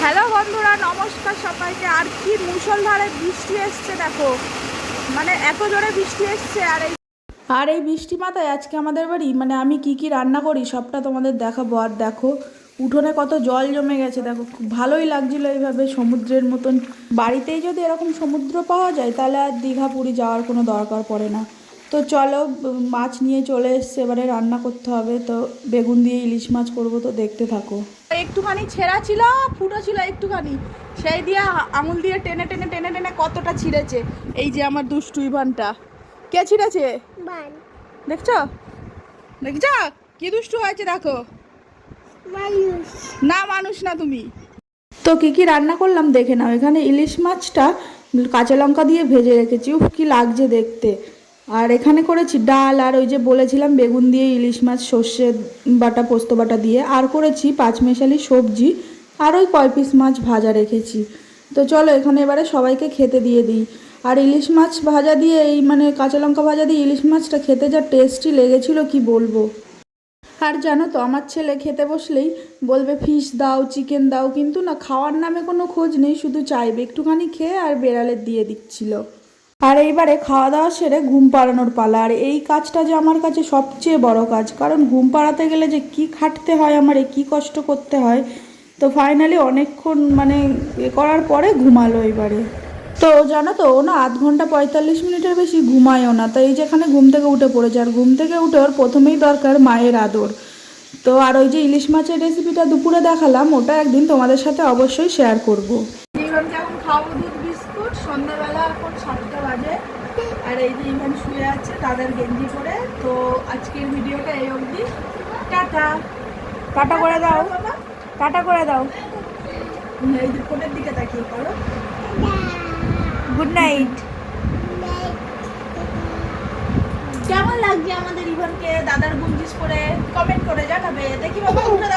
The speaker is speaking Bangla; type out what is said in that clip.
হ্যালো বন্ধুরা, নমস্কার সবাইকে। আর কি মুষলধারে বৃষ্টি এসছে দেখো, মানে এত জোরে বৃষ্টি এসছে। আর এই বৃষ্টি মাথায় আজকে আমাদের বাড়ি মানে আমি কি রান্না করি সবটা তোমাদের দেখাবো। আর দেখো উঠোনে কত জল জমে গেছে, দেখো খুব ভালোই লাগছিল এইভাবে সমুদ্রের মতন। বাড়িতেই যদি এরকম সমুদ্র পাওয়া যায় তাহলে আর দীঘা পুরী যাওয়ার কোনো দরকার পড়ে না। তো চলো, মাছ নিয়ে চলে এসছে, এবারে রান্না করতে হবে। তো বেগুন দিয়ে ইলিশ মাছ করবো, তো দেখতে থাকো। একটুখানি ছেঁড়া ছিল, ফুটো ছিল একটুখানি, সেই দিয়ে আঙুল দিয়ে টেনে টেনে টেনে টেনে কতটা ছিঁড়েছে। এই যে আমার দুষ্টু ইভানটা। কে ছিঁড়েছে দেখছো? দেখছো কি দুষ্টু হয়েছে দেখো। না মানুষ না তুমি। তো কি রান্না করলাম দেখে নাও। এখানে ইলিশ মাছটা কাঁচা লঙ্কা দিয়ে ভেজে রেখেছি, উফ কি লাগছে দেখতে। আর এখানে করেছি ডাল, আর ওই যে বলেছিলাম বেগুন দিয়ে ইলিশ মাছ সর্ষে বাটা পোস্ত বাটা দিয়ে, আর করেছি পাঁচমেশালি সবজি, আর ওই কয় পিস মাছ ভাজা রেখেছি। তো চলো এখানে এবারে সবাইকে খেতে দিয়ে দিই। আর ইলিশ মাছ ভাজা দিয়ে এই মানে কাঁচা লঙ্কা ভাজা দিয়ে ইলিশ মাছটা খেতে যা টেস্টি লেগেছিল কি বলবো। আর জানো তো আমার ছেলে খেতে বসলেই বলবে ফিশ দাও, চিকেন দাও, কিন্তু না খাওয়ার নামে কোনো খোঁজ নেই, শুধু চাইবে একটুখানি খেয়ে আর বেড়ালের দিয়ে দিচ্ছিল। আর এইবারে খাওয়া দাওয়া সেরে ঘুম পাড়ানোর পালা। আর এই কাজটা যে আমার কাছে সবচেয়ে বড় কাজ, কারণ ঘুম পাড়াতে গেলে যে কি খাটতে হয় আমারে, কি কষ্ট করতে হয়। তো ফাইনালি অনেকক্ষণ মানে করার পরে ঘুমালো এবারে। তো জানো তো ও না 8 ঘন্টা 45 মিনিটের বেশি ঘুমায়ও না। তো এই যেখানে ঘুম থেকে উঠে পড়েছে, আর ঘুম থেকে উঠে ওর প্রথমেই দরকার মায়ের আদর। তো আর ওই যে ইলিশ মাছের রেসিপিটা দুপুরে দেখালাম, ওটা একদিন তোমাদের সাথে অবশ্যই শেয়ার করবো। ইভানকে এখন খাবো দুধ বিস্কুট, সন্ধ্যাবেলা এখন 7টা বাজে। আর এই যে ইভান শুয়ে আছে দাদার গেঞ্জি পরে। তো আজকের ভিডিওটা এই অবধি, টাটা। টাটা করে দাও, টাটা করে দাও। এই যে ফোনের দিকে তাকিয়ে করো। Good night. কেমন লাগছে আমাদের ইভানকে দাদার গুঞ্জিস পরে কমেন্ট করে জানাবে। দেখি বাবা উঠে